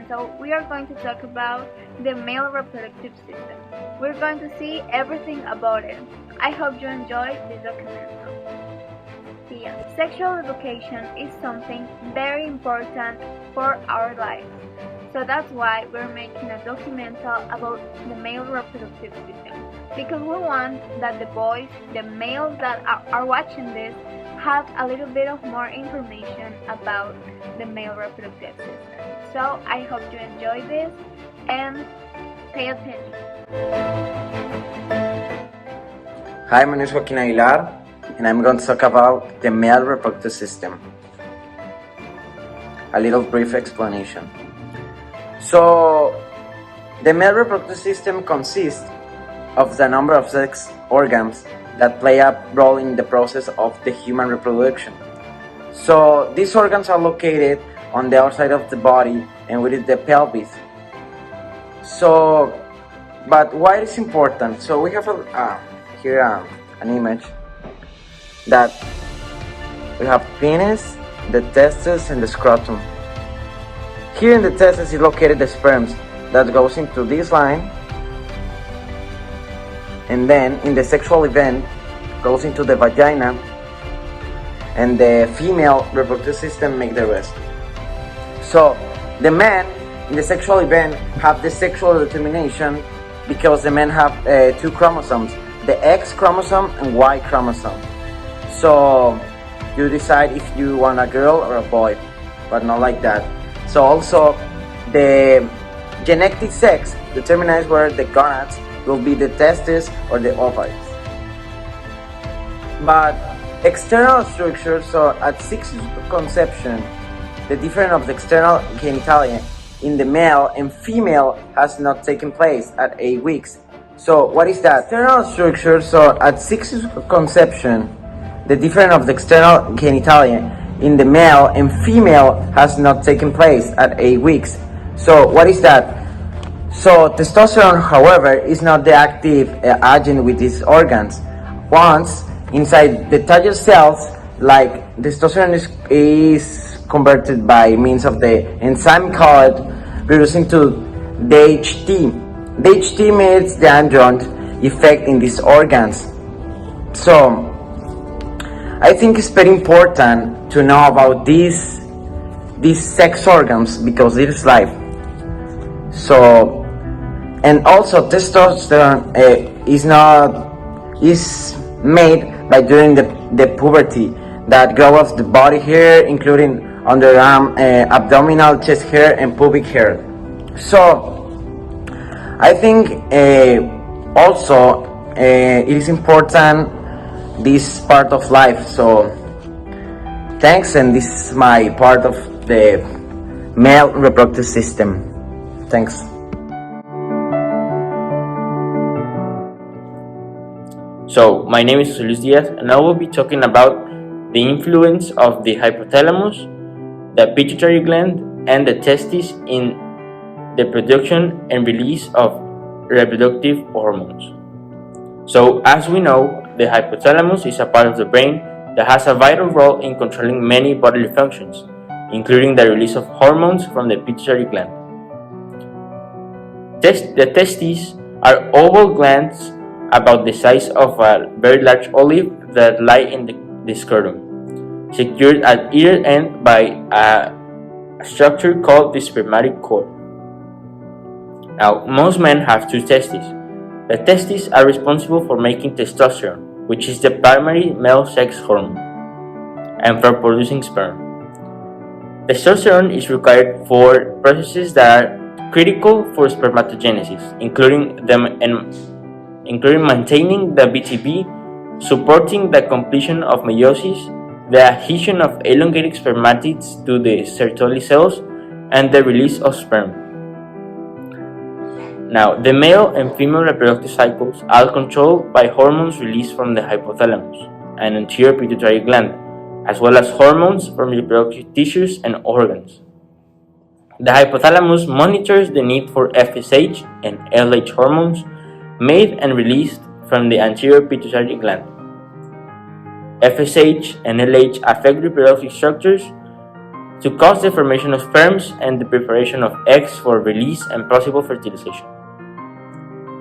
documental, we are going to talk about the male reproductive system. We're going to see everything about it. I hope you enjoy this documental. Sexual education is something very important for our lives. So that's why we're making a documental about the male reproductive system. Because we want that the boys, the males that are watching this, have a little bit of more information about the male reproductive system. So I hope you enjoy this and pay attention. Hi, my name is Joaquin Aguilar, and I'm going to talk about the male reproductive system. A little brief explanation. So, the male reproductive system consists of the number of sex organs that play a role in the process of the human reproduction. So, these organs are located on the outside of the body and within the pelvis. So, but why is important? So, we have here an image that we have penis, the testes, and the scrotum. Here in the testes is located the sperms that goes into this line, and then in the sexual event goes into the vagina, and the female reproductive system make the rest. So the men in the sexual event have the sexual determination because the men have two chromosomes, the X chromosome and Y chromosome. So you decide if you want a girl or a boy, but not like that. So also the genetic sex determines whether the gonads will be the testes or the ovaries. But external structures, so at 6 conception, the difference of the external genitalia in the male and female has not taken place at 8 weeks. So what is that? External structure, so at 6 conception, the difference of the external genitalia in the male and female has not taken place at 8 weeks. So what is that? So testosterone, however, is not the active agent with these organs. Once inside the target cells, like testosterone is converted by means of the enzyme called reducing to DHT. DHT means the androgen effect in these organs. So I think it's very important to know about these sex organs because it is life. So, and also testosterone is made by during the puberty that grow of the body hair, including underarm, abdominal, chest hair, and pubic hair. So I think also it is important this part of life. So thanks, and this is my part of the male reproductive system. Thanks. So, my name is Luis Diaz, and I will be talking about the influence of the hypothalamus, the pituitary gland, and the testes in the production and release of reproductive hormones. So, as we know, the hypothalamus is a part of the brain that has a vital role in controlling many bodily functions, including the release of hormones from the pituitary gland. The testes are oval glands about the size of a very large olive that lie in the scrotum, secured at either end by a structure called the spermatic cord. Now, most men have 2 testes. The testes are responsible for making testosterone, which is the primary male sex hormone, and for producing sperm. Testosterone is required for processes that are critical for spermatogenesis, including maintaining the BTB, supporting the completion of meiosis, the adhesion of elongated spermatids to the Sertoli cells, and the release of sperm. Now, the male and female reproductive cycles are controlled by hormones released from the hypothalamus and anterior pituitary gland, as well as hormones from reproductive tissues and organs. The hypothalamus monitors the need for FSH and LH hormones made and released from the anterior pituitary gland. FSH and LH affect reproductive structures to cause the formation of sperms and the preparation of eggs for release and possible fertilization.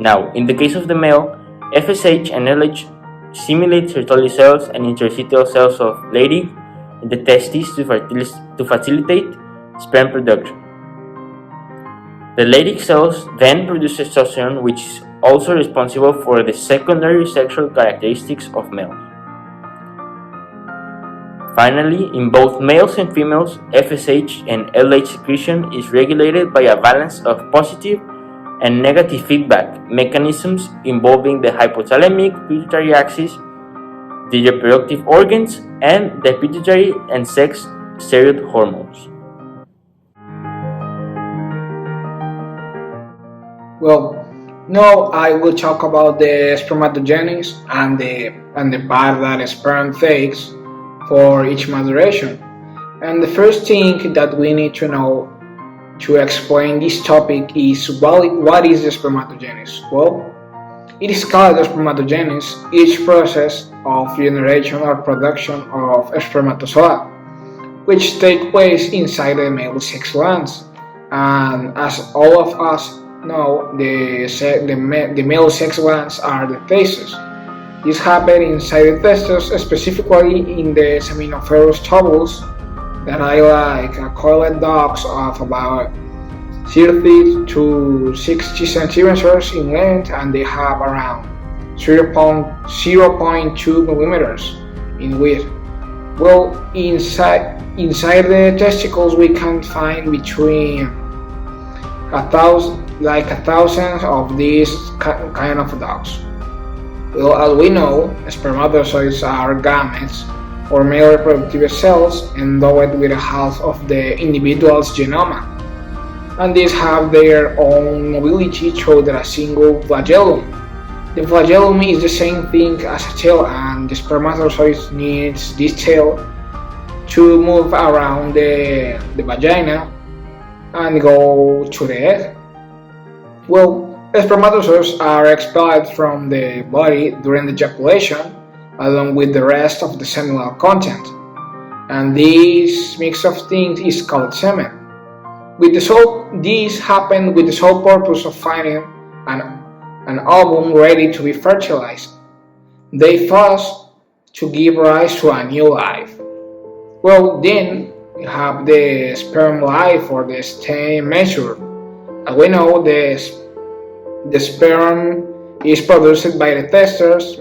Now, in the case of the male, FSH and LH simulate Sertoli cells and interstitial cells of Leydig in the testes to facilitate sperm production. The Leydig cells then produce testosterone, which is also responsible for the secondary sexual characteristics of males. Finally, in both males and females, FSH and LH secretion is regulated by a balance of positive and negative feedback mechanisms involving the hypothalamic pituitary axis, the reproductive organs, and the pituitary and sex steroid hormones. Well, now I will talk about the spermatogenesis and the part that sperm takes for each maturation. And the first thing that we need to know to explain this topic is what is the spermatogenesis? Well, it is called the spermatogenesis, each process of generation or production of spermatozoa, which take place inside the male sex glands. And as all of us know, the male sex glands are the testes. This happens inside the testes, specifically in the seminiferous tubules that are like coiled ducts of about 30 to 60 centimeters in length, and they have around 0.2 millimeters in width. Well, inside the testicles we can find between a thousand of these kind of ducts. Well, as we know, spermatozoids are gametes or male reproductive cells endowed with half of the individual's genome, and these have their own mobility through a single flagellum. The flagellum is the same thing as a tail, and the spermatozoid needs this tail to move around the vagina and go to the egg. Well, spermatozoids are expelled from the body during ejaculation along with the rest of the seminal content, and this mix of things is called semen. This happened with the sole purpose of finding an ovum ready to be fertilized. They fuse to give rise to a new life. Well, then we have the sperm life or the stem measure. As we know, the sperm is produced by the testes,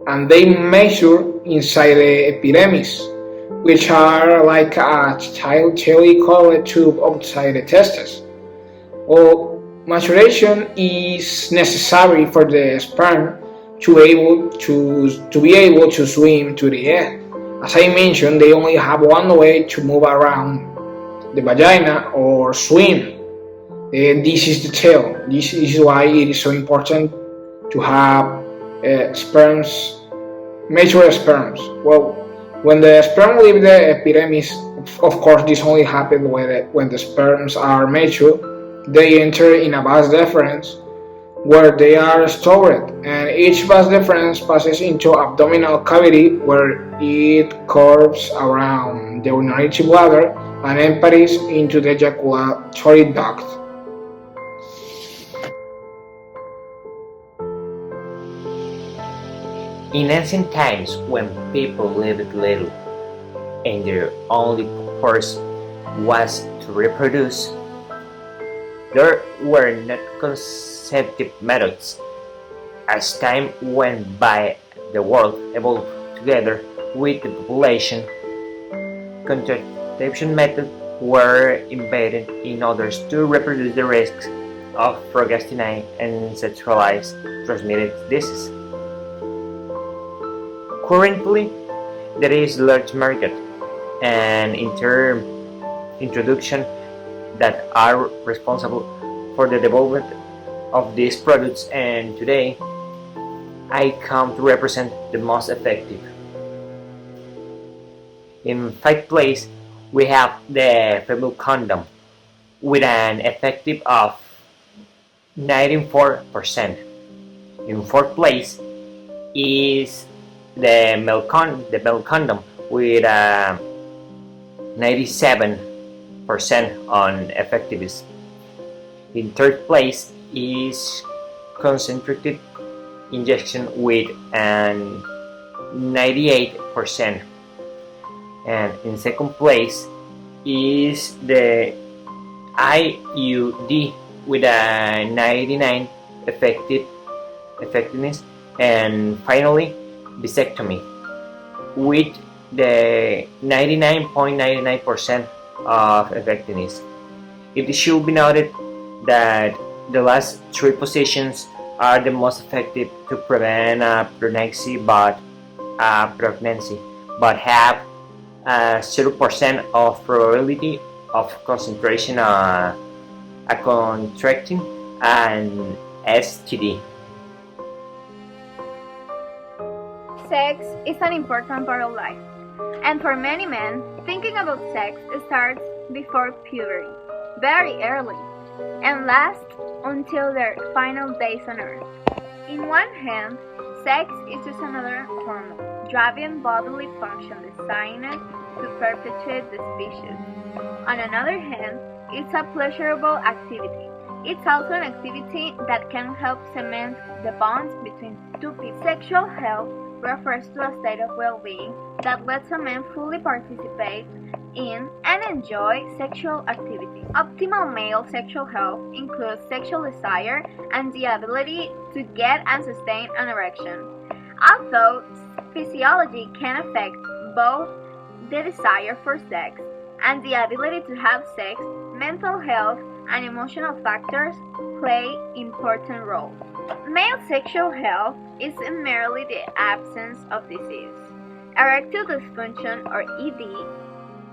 and they measure inside the epidermis, which are like a tightly coiled tube outside the testes. Well, maturation is necessary for the sperm to be able to swim to the egg. As I mentioned, they only have one way to move around the vagina or swim. This is the tail. This is why it is so important to have mature sperms. Well, when the sperm leave the epidermis, of course this only happens when the sperms are mature. They enter in a vas deferens where they are stored, and each vas deferens passes into abdominal cavity where it curves around the urinary bladder and empties into the ejaculatory duct. In ancient times, when people lived little and their only purpose was to reproduce, there were not contraceptive methods. As time went by, the world evolved together with the population. Contraception methods were invented in order to reduce the risks of procrastinating and sexualized transmitted diseases. Currently, there is a large market and introduction that are responsible for the development of these products, and today I come to represent the most effective. In fifth place, we have the female condom with an effective of 94%. In fourth place is the male condom with 97% on effectiveness. In third place is concentrated injection with an 98%. And in second place is the IUD with a 99 effectiveness, and finally vasectomy with the 99.99% of effectiveness. It should be noted that the last three positions are the most effective to prevent pregnancy, but have 0% of probability of concentration contracting an STD. Sex is an important part of life, and for many men, thinking about sex starts before puberty, very early, and lasts until their final days on earth. In one hand, sex is just another hormone driving bodily function designed to perpetuate the species. On another hand, it's a pleasurable activity. It's also an activity that can help cement the bonds between two people. Sexual health refers to a state of well-being that lets a man fully participate in and enjoy sexual activity. Optimal male sexual health includes sexual desire and the ability to get and sustain an erection. Although physiology can affect both the desire for sex and the ability to have sex, mental health and emotional factors play important roles. Male sexual health is merely the absence of disease. Erectile dysfunction, or ED,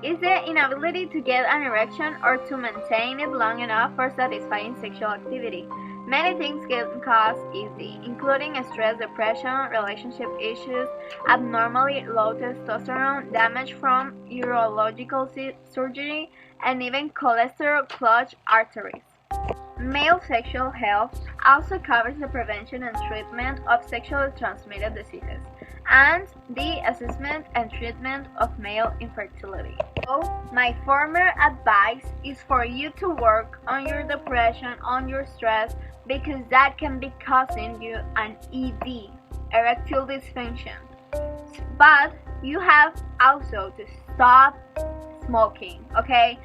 is the inability to get an erection or to maintain it long enough for satisfying sexual activity. Many things can cause ED, including stress, depression, relationship issues, abnormally low testosterone, damage from urological surgery, and even cholesterol-clogged arteries. Male sexual health also covers the prevention and treatment of sexually transmitted diseases and the assessment and treatment of male infertility. So, my former advice is for you to work on your depression, on your stress, because that can be causing you an ED, erectile dysfunction. But you have also to stop smoking, okay?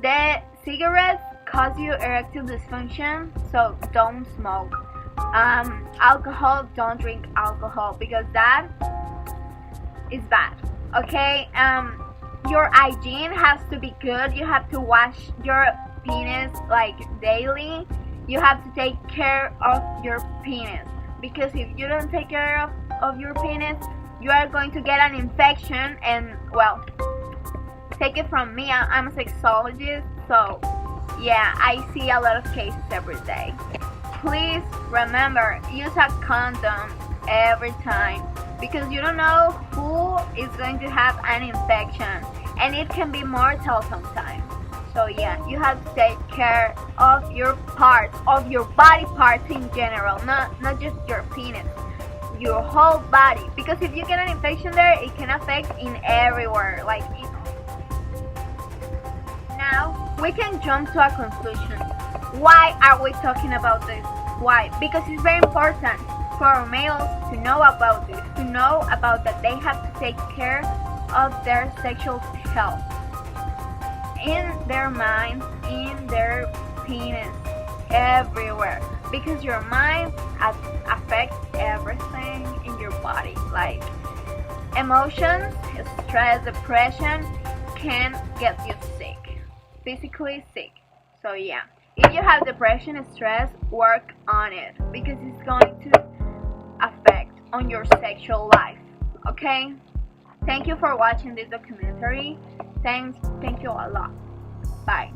The cigarettes cause you erectile dysfunction, so don't smoke. Alcohol, don't drink alcohol, because that is bad, okay? Your hygiene has to be good. You have to wash your penis like daily. You have to take care of your penis, because if you don't take care of your penis, you are going to get an infection. And well, take it from me, I'm a sexologist, so yeah, I see a lot of cases every day. Please remember, use a condom every time, because you don't know who is going to have an infection, and it can be mortal sometimes. So yeah, you have to take care of your parts, of your body parts in general, not just your penis, your whole body, because if you get an infection there, it can affect in everywhere, like it. Now we can jump to a conclusion. Why are we talking about this? Why? Because it's very important for males to know about this, to know about that they have to take care of their sexual health, in their mind, in their penis, everywhere, because your mind affects everything in your body, like emotions, stress, depression can get you sick, physically sick. So yeah, if you have depression and stress, work on it, because it's going to affect on your sexual life. Okay, thank you for watching this documentary. Thank you a lot. Bye.